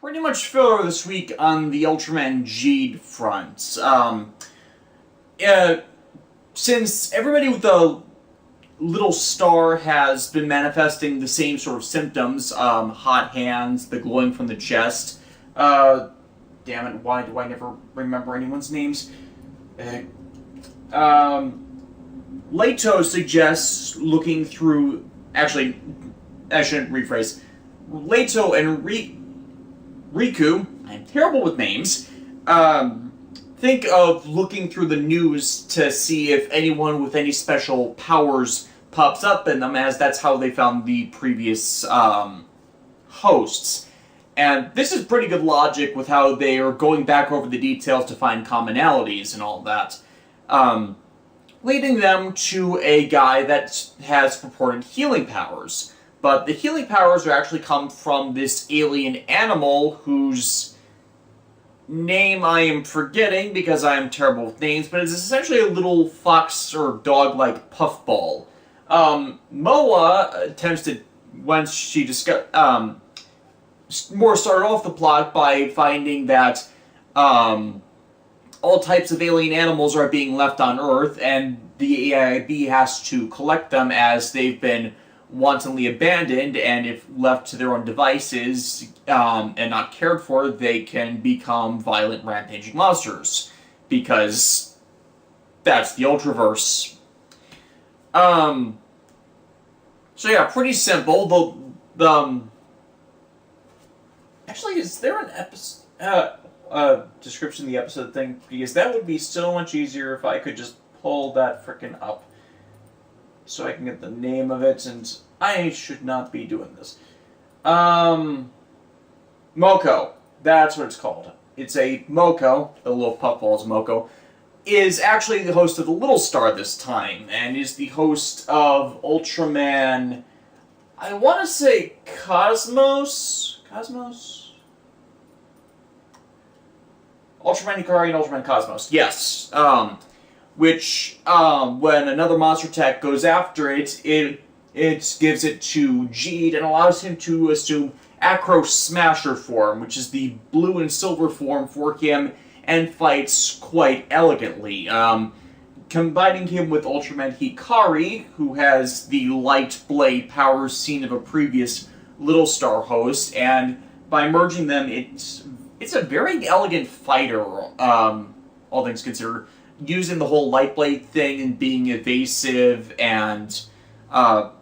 pretty much filler this week on the Ultraman Geed front. Since everybody with the little star has been manifesting the same sort of symptoms, hot hands, the glowing from the chest, damn it, why do I never remember anyone's names? Leto suggests looking through... Actually, I shouldn't rephrase. Leto and Riku, I'm terrible with names, think of looking through the news to see if anyone with any special powers pops up in them, as that's how they found the previous hosts. And this is pretty good logic with how they are going back over the details to find commonalities and all that. Leading them to a guy that has purported healing powers. But the healing powers are actually come from this alien animal whose name I am forgetting because I am terrible with names, but it's essentially a little fox or dog-like puffball. Moa attempts to, once she more started off the plot by finding that all types of alien animals are being left on Earth, and the AIB has to collect them as they've been wantonly abandoned, and if left to their own devices and not cared for, they can become violent, rampaging monsters. Because that's the Ultraverse. So yeah, pretty simple. Actually, is there an description of the episode thing? Because that would be so much easier if I could just pull that frickin' up so I can get the name of it, and I should not be doing this. Moko. That's what it's called. It's a Moko, the little puffball is Moko, is actually the host of the Little Star this time, and is the host of Ultraman... I want to say Cosmos? Cosmos? Ultraman Ikari and Ultraman Cosmos, yes. Which, when another monster tech goes after it, it gives it to Geed and allows him to assume Acro Smasher form, which is the blue and silver form for him, and fights quite elegantly. Combining him with Ultraman Hikari, who has the light blade powers seen of a previous Little Star host, and by merging them, it's a very elegant fighter, all things considered. Using the whole light blade thing and being evasive and, well,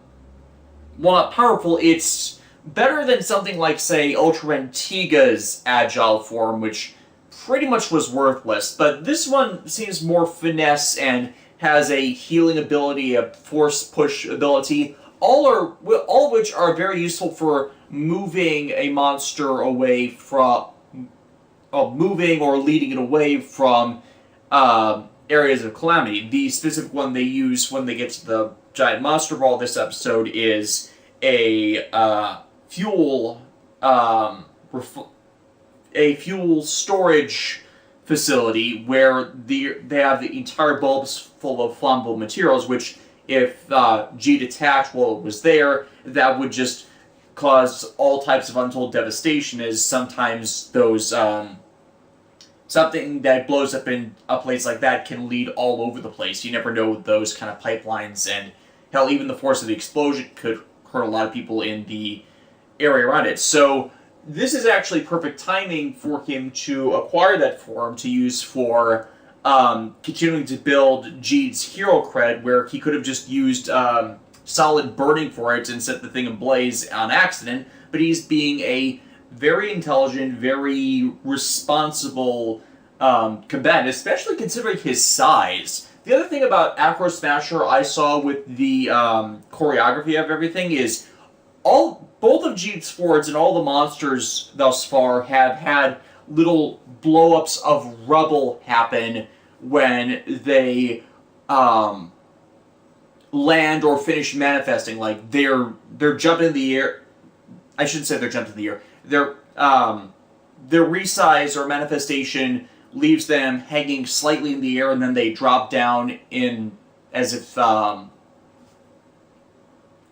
not powerful, it's better than something like, say, Ultraman Taiga's agile form, which pretty much was worthless. But this one seems more finesse and has a healing ability, a force push ability, all of which are very useful for moving a monster away from, moving or leading it away from, areas of calamity. The specific one they use when they get to the giant monster ball this episode is a fuel storage facility where they have the entire bulbs full of flammable materials, which if G detached while it was there, that would just cause all types of untold devastation, as sometimes those something that blows up in a place like that can lead all over the place. You never know those kind of pipelines, and hell, even the force of the explosion could hurt a lot of people in the area around it. So this is actually perfect timing for him to acquire that form to use for continuing to build Geed's hero cred, where he could have just used solid burning for it and set the thing ablaze on accident, but he's being a very intelligent, very responsible combatant, especially considering his size. The other thing about Acro Smasher I saw with the choreography of everything is both of Geed's forwards and all the monsters thus far have had little blow-ups of rubble happen when they land or finish manifesting. Like they're jumping in the air. I shouldn't say they're jumping in the air. Their resize or manifestation leaves them hanging slightly in the air, and then they drop down in as if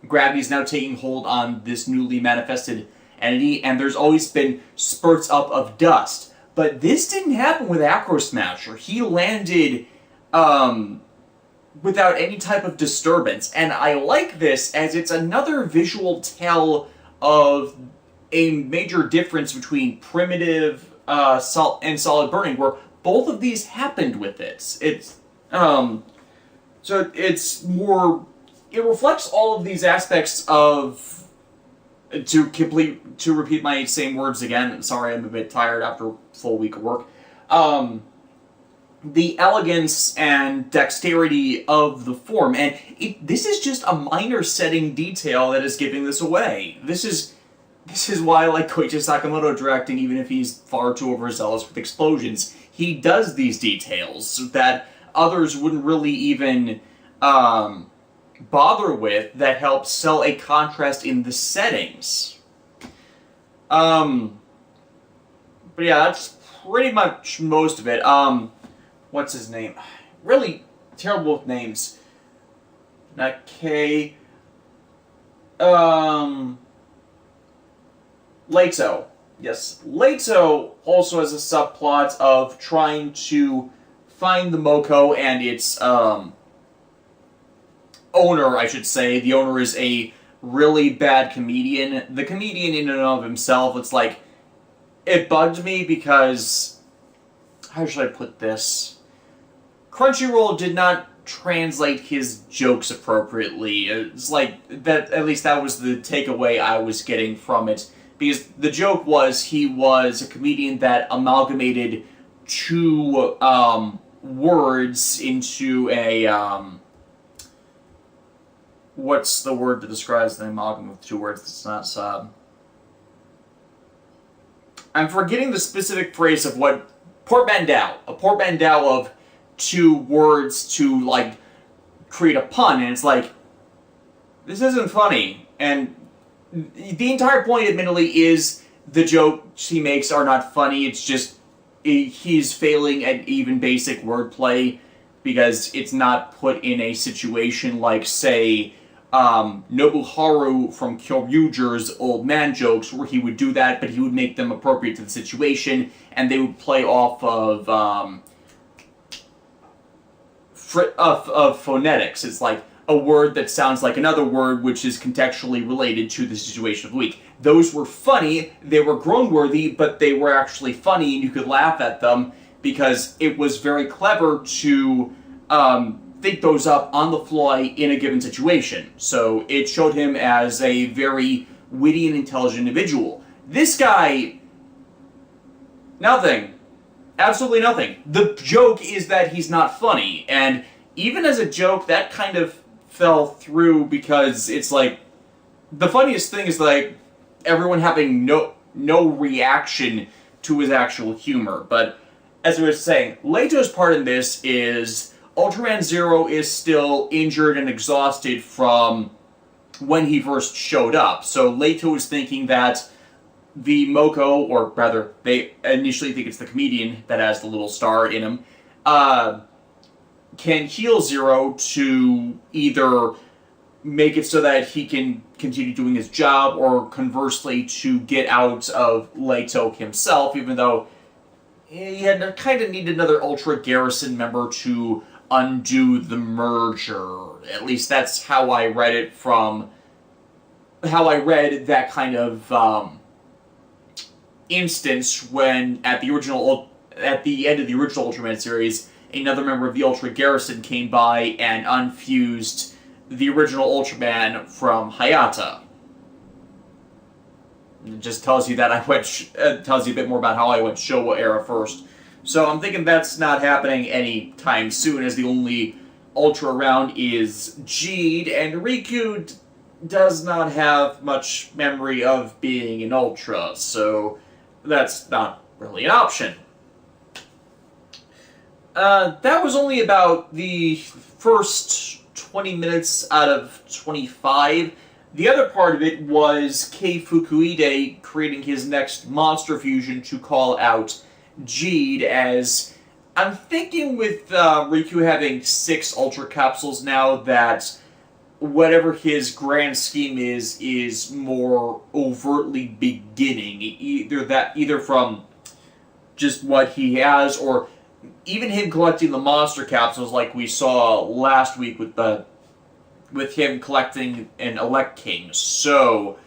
gravity is now taking hold on this newly manifested entity, and there's always been spurts up of dust. But this didn't happen with Acro Smasher. He landed without any type of disturbance, and I like this as it's another visual tell of a major difference between primitive and solid burning, where both of these happened with it. So it's more. It reflects all of these aspects of. To repeat my same words again. Sorry, I'm a bit tired after a full week of work. The elegance and dexterity of the form, and this is just a minor setting detail that is giving this away. This is why I like Koichi Sakamoto directing, even if he's far too overzealous with explosions. He does these details that others wouldn't really even bother with, that help sell a contrast in the settings. But yeah, that's pretty much most of it. What's his name? Really terrible with names. Not K. Leto. Yes, Leto also has a subplot of trying to find the Moko and its owner, I should say. The owner is a really bad comedian. The comedian in and of himself, it's like, it bugged me because, how should I put this? Crunchyroll did not translate his jokes appropriately. It's like, that. At least that was the takeaway I was getting from it. Because the joke was, he was a comedian that amalgamated two words into a, what's the word that describes the amalgam of two words? It's not, I'm forgetting the specific phrase of what, portmanteau. A portmanteau of two words to, like, create a pun, and it's like, this isn't funny. And the entire point, admittedly, is the jokes he makes are not funny. It's just, he's failing at even basic wordplay, because it's not put in a situation like, say, Nobuharu from Kyoryuger's old man jokes, where he would do that, but he would make them appropriate to the situation, and they would play off of phonetics. It's like a word that sounds like another word which is contextually related to the situation of the week. Those were funny, they were groan-worthy, but they were actually funny, and you could laugh at them, because it was very clever to think those up on the fly in a given situation. So it showed him as a very witty and intelligent individual. This guy, nothing. Absolutely nothing. The joke is that he's not funny, and even as a joke, that kind of fell through, because it's like, the funniest thing is like everyone having no reaction to his actual humor. But as I was saying, Leto's part in this is Ultraman Zero is still injured and exhausted from when he first showed up. So Leto is thinking that the Moko, or rather, they initially think it's the comedian that has the little star in him, can heal Zero to either make it so that he can continue doing his job, or conversely to get out of Leto himself, even though he had kind of needed another Ultra Garrison member to undo the merger. At least that's how I read it from... how I read that kind of instance when, at the end of the original Ultraman series, another member of the Ultra Garrison came by and unfused the original Ultraman from Hayata. It just tells you that tells you a bit more about how I went Showa era first. So I'm thinking that's not happening anytime soon, as the only Ultra around is Geed, and Riku does not have much memory of being an Ultra, so that's not really an option. That was only about the first 20 minutes out of 25. The other part of it was Kei Fukuide creating his next monster fusion to call out Geed, as I'm thinking with Riku having 6 Ultra Capsules now, that whatever his grand scheme is more overtly beginning. Either from just what he has, or even him collecting the monster capsules, like we saw last week with him collecting an Elect King. So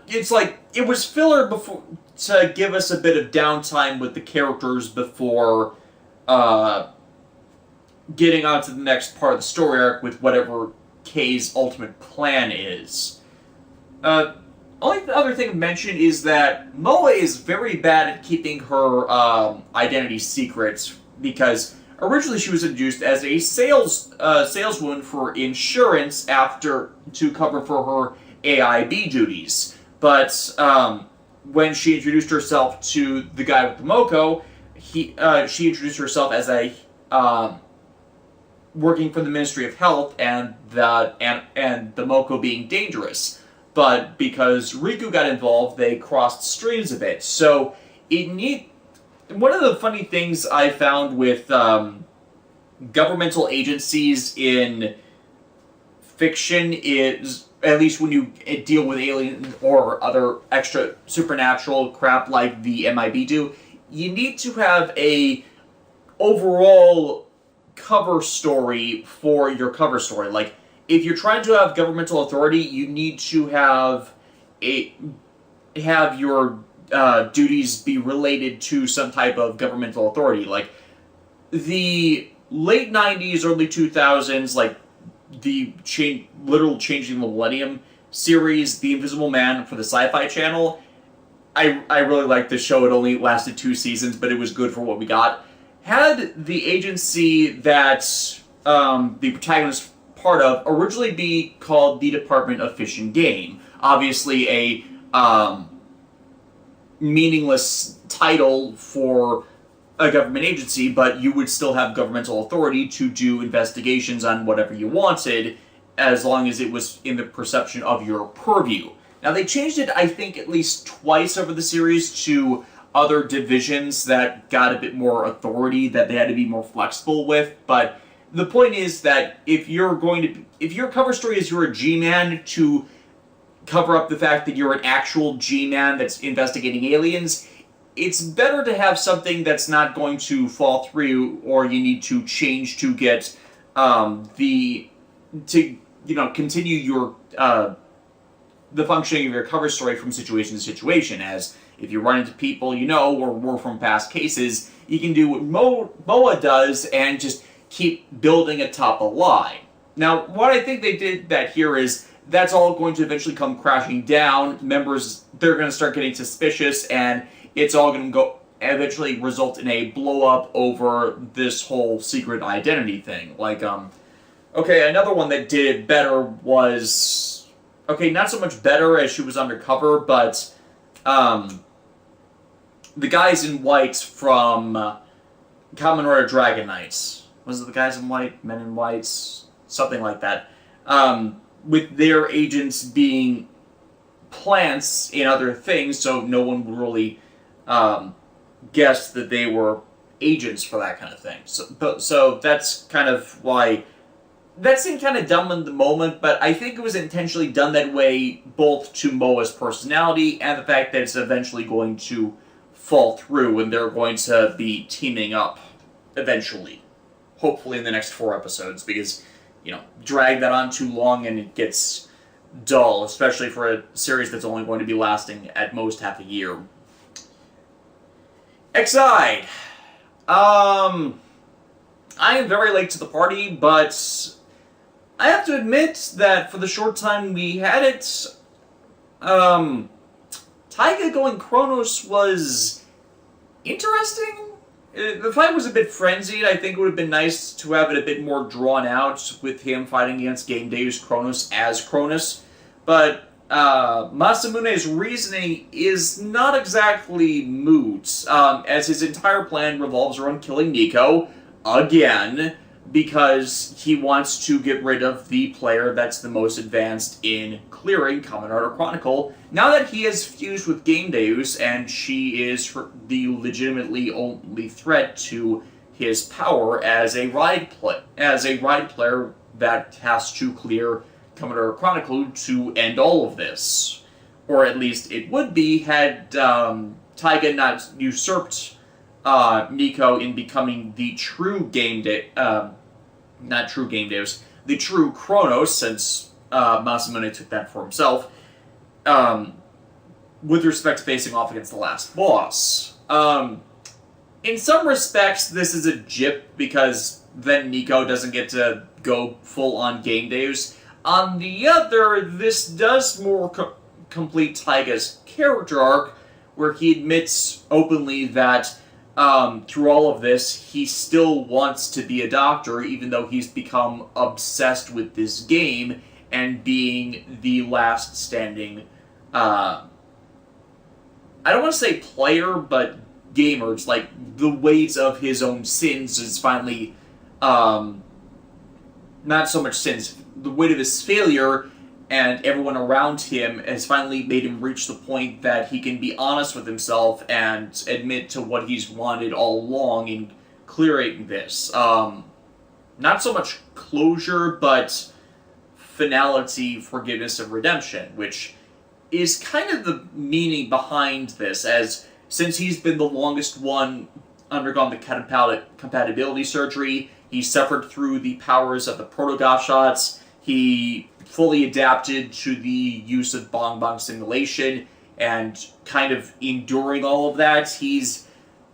it's like it was filler before to give us a bit of downtime with the characters before getting on to the next part of the story arc with whatever K's ultimate plan is. Only other thing to mention is that Moa is very bad at keeping her identity secrets, because originally she was introduced as a saleswoman for insurance to cover for her AIB duties. But when she introduced herself to the guy with the Moko, she introduced herself as a working for the Ministry of Health and the Moko being dangerous. But because Riku got involved, they crossed streams a bit. So one of the funny things I found with governmental agencies in fiction is, at least when you deal with alien or other extra supernatural crap like the MIB do, you need to have a overall cover story for your cover story. Like, if you're trying to have governmental authority, you need to have your duties be related to some type of governmental authority. Like, the late 90s, early 2000s, like, the literal Changing the Millennium series, The Invisible Man for the Sci-Fi Channel, I really liked the show. It only lasted 2 seasons, but it was good for what we got. Had the agency that the protagonist part of originally be called the Department of Fish and Game. Obviously a meaningless title for a government agency, but you would still have governmental authority to do investigations on whatever you wanted, as long as it was in the perception of your purview. Now, they changed it, I think, at least twice over the series to other divisions that got a bit more authority, that they had to be more flexible with, but the point is that if your cover story is you're a G-Man to cover up the fact that you're an actual G-Man that's investigating aliens, it's better to have something that's not going to fall through, or you need to change to get continue your the functioning of your cover story from situation to situation. As if you run into people you know or were from past cases, you can do what Moa does and just keep building atop a lie. Now, what I think they did that here is that's all going to eventually come crashing down. Members, they're going to start getting suspicious, and it's all going to eventually result in a blow-up over this whole secret identity thing. Like, okay, another one that did it better was, okay, not so much better as she was undercover, but the guys in white from Kamen Rider Dragon Knights. Was it the guys in white? Men in whites? Something like that. With their agents being plants in other things, so no one would really guess that they were agents for that kind of thing. So that's kind of why... That seemed kind of dumb in the moment, but I think it was intentionally done that way, both to Moa's personality and the fact that it's eventually going to fall through and they're going to be teaming up eventually. Hopefully in the next 4 episodes, because, drag that on too long and it gets dull, especially for a series that's only going to be lasting at most half a year. Xide. I am very late to the party, but I have to admit that for the short time we had it, Taiga going Chronos was interesting. The fight was a bit frenzied. I think it would have been nice to have it a bit more drawn out with him fighting against Gamedeus Chonos as Chronos. But Masamune's reasoning is not exactly moot, as his entire plan revolves around killing Nico, again, because he wants to get rid of the player that's the most advanced in clearing Kamen Rider Chronicle, now that he has fused with Gamedeus and she is the legitimately only threat to his power as a ride player that has to clear Commodore Chronicle to end all of this. Or at least it would be had Taiga not usurped Nico in becoming the true not true Gamedeus, the true Chronos, since Masamune took that for himself, with respect to facing off against the last boss. In some respects, this is a jip, because then Nico doesn't get to go full-on Gamedeus. On the other, this does more complete Taiga's character arc, where he admits openly that through all of this, he still wants to be a doctor, even though he's become obsessed with this game and being the last standing, I don't want to say player, but gamer. It's like the weight of his own sins is finally, not so much sins, the weight of his failure and everyone around him has finally made him reach the point that he can be honest with himself and admit to what he's wanted all along in clearing this. Not so much closure, but finality, forgiveness, and redemption, which is kind of the meaning behind this, as since he's been the longest one undergone the compatibility surgery, he suffered through the powers of the proto-goth shots, he fully adapted to the use of bong simulation, and kind of enduring all of that, he's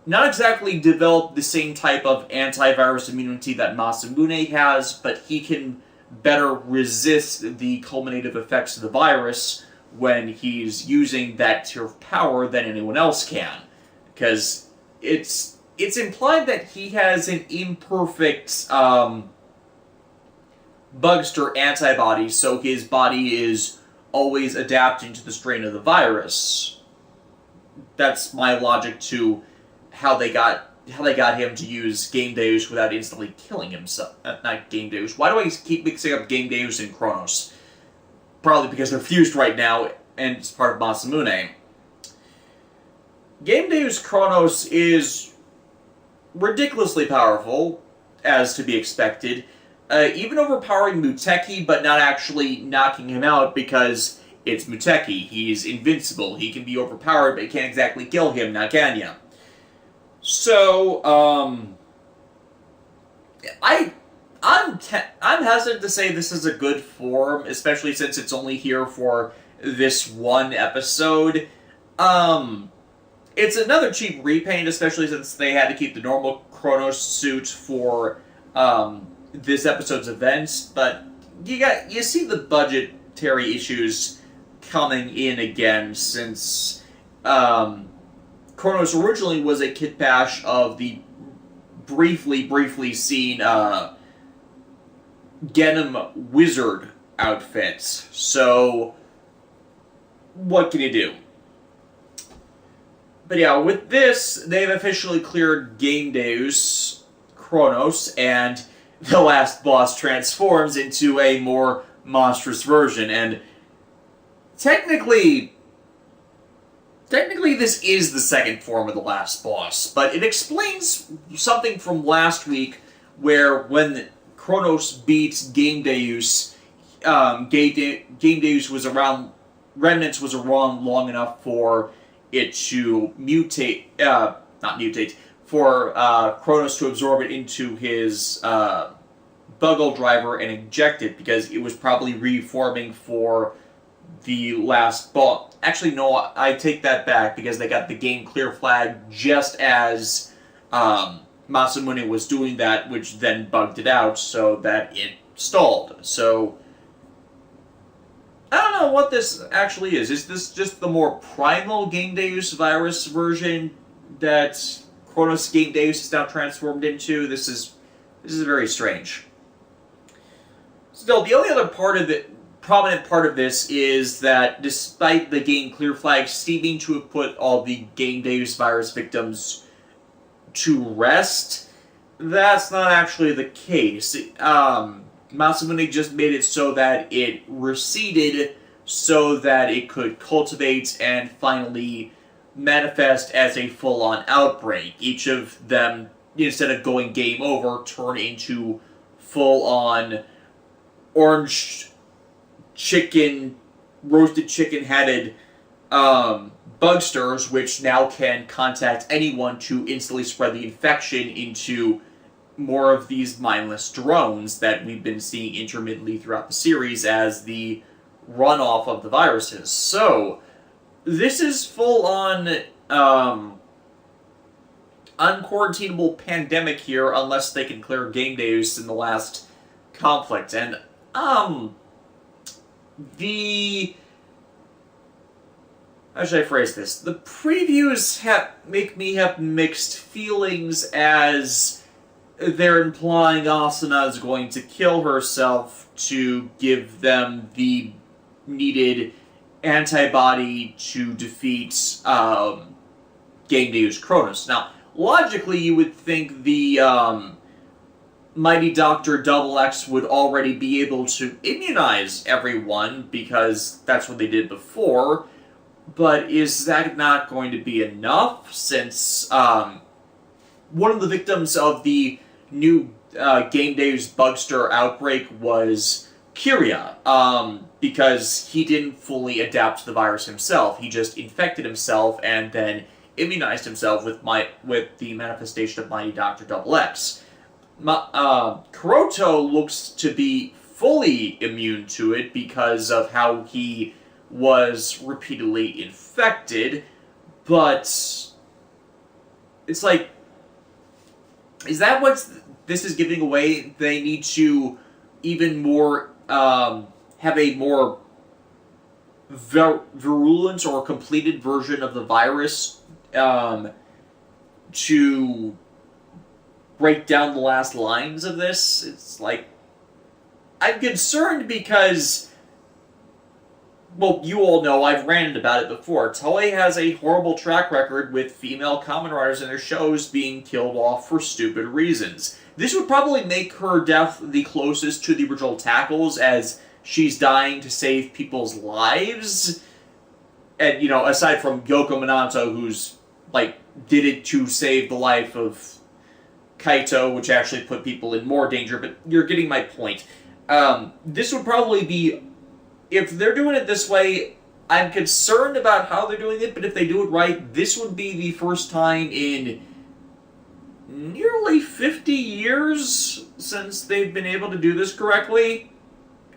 not exactly developed the same type of antivirus immunity that Masamune has, but he can better resist the culminative effects of the virus when he's using that tier of power than anyone else can. Because it's implied that he has an imperfect Bugster antibody, so his body is always adapting to the strain of the virus. That's my logic to how they got him to use Gamedeus without instantly killing himself. Not Gamedeus. Why do I keep mixing up Gamedeus and Chronos? Probably because they're fused right now, and it's part of Masamune. Gamedeus Chonos is ridiculously powerful, as to be expected, even overpowering Muteki, but not actually knocking him out because it's Muteki. He's invincible. He can be overpowered, but you can't exactly kill him, now can ya? So, I'm hesitant to say this is a good form, especially since it's only here for this one episode. It's another cheap repaint, especially since they had to keep the normal Chronos suit for this episode's events, but you see the budgetary issues coming in again, since Chronos originally was a kit bash of the briefly seen Genom Wizard outfits. So, what can you do? But yeah, with this, they've officially cleared Gamedeus Chonos, and the last boss transforms into a more monstrous version, and technically this is the second form of the last boss, but it explains something from last week, where when Chronos beats Gamedeus, Gamedeus was around, Remnants was around long enough for it to mutate, for Chronos to absorb it into his Buggle driver and inject it, because it was probably reforming for the last boss. Actually, no, I take that back, because they got the game clear flag just as Masamune was doing that, which then bugged it out so that it stalled. So, I don't know what this actually is. Is this just the more primal Gamedeus virus version that Chronos Gamedeus is now transformed into? This is very strange. Still, the only other prominent part of this is that despite the game clear flag seeming to have put all the Gamedeus virus victims to rest, that's not actually the case. Masamune just made it so that it receded so that it could cultivate and finally manifest as a full-on outbreak. Each of them, instead of going game over, turn into full-on orange chicken, roasted chicken-headed bugsters, which now can contact anyone to instantly spread the infection into more of these mindless drones that we've been seeing intermittently throughout the series as the runoff of the viruses. So, this is full-on unquarantinable pandemic here unless they can clear Gamedeus in the last conflict. And, how should I phrase this? The previews make me have mixed feelings as they're implying Asuna is going to kill herself to give them the needed antibody to defeat Gamedeus Chonos. Now, logically, you would think the Mighty Doctor XX would already be able to immunize everyone, because that's what they did before, but is that not going to be enough, since one of the victims of the new Gamedeus Bugster outbreak was Kyria, because he didn't fully adapt to the virus himself. He just infected himself and then immunized himself with the manifestation of Mighty Doctor XX. Kuroto looks to be fully immune to it because of how he was repeatedly infected, but it's like, is that what this is giving away? They need to even more have a more virulent or completed version of the virus to break down the last lines of this. It's like, I'm concerned because, well, you all know, I've ranted about it before. Toei has a horrible track record with female Kamen Riders in their shows being killed off for stupid reasons. This would probably make her death the closest to the original Tackles, as she's dying to save people's lives. And, you know, aside from Yoko Minato, who's, like, did it to save the life of Kaito, which actually put people in more danger, but you're getting my point. This would probably be, if they're doing it this way, I'm concerned about how they're doing it, but if they do it right, this would be the first time in nearly 50 years since they've been able to do this correctly.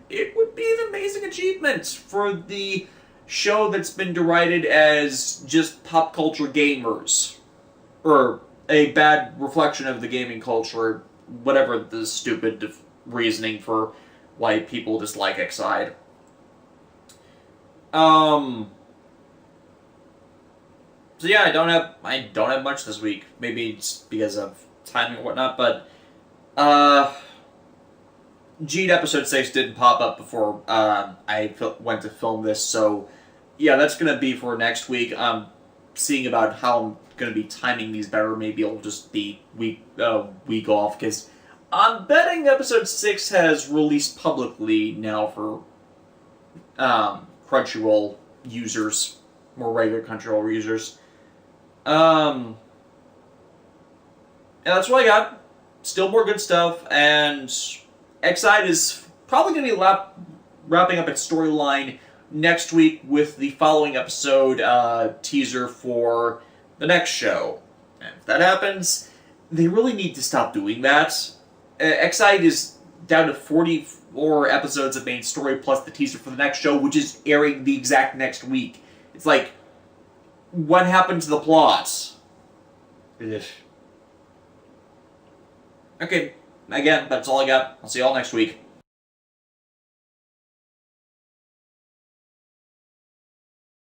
It would be an amazing achievement for the show that's been derided as just pop culture gamers, or a bad reflection of the gaming culture, whatever the stupid reasoning for why people dislike Exide. So yeah, I don't have much this week. Maybe it's because of timing or whatnot, but Geed episode 6 didn't pop up before I went to film this, so yeah, that's gonna be for next week. Seeing about how I'm gonna be timing these better. Maybe it'll just be week off, because I'm betting episode 6 has released publicly now for Crunchyroll users, more regular Crunchyroll users. And that's what I got. Still more good stuff, and Exide is probably going to be wrapping up its storyline next week with the following episode teaser for the next show. And if that happens, they really need to stop doing that. Exide is down to 44 episodes of main story plus the teaser for the next show, which is airing the exact next week. It's like, what happened to the plot? Ugh. Okay, again, that's all I got. I'll see you all next week.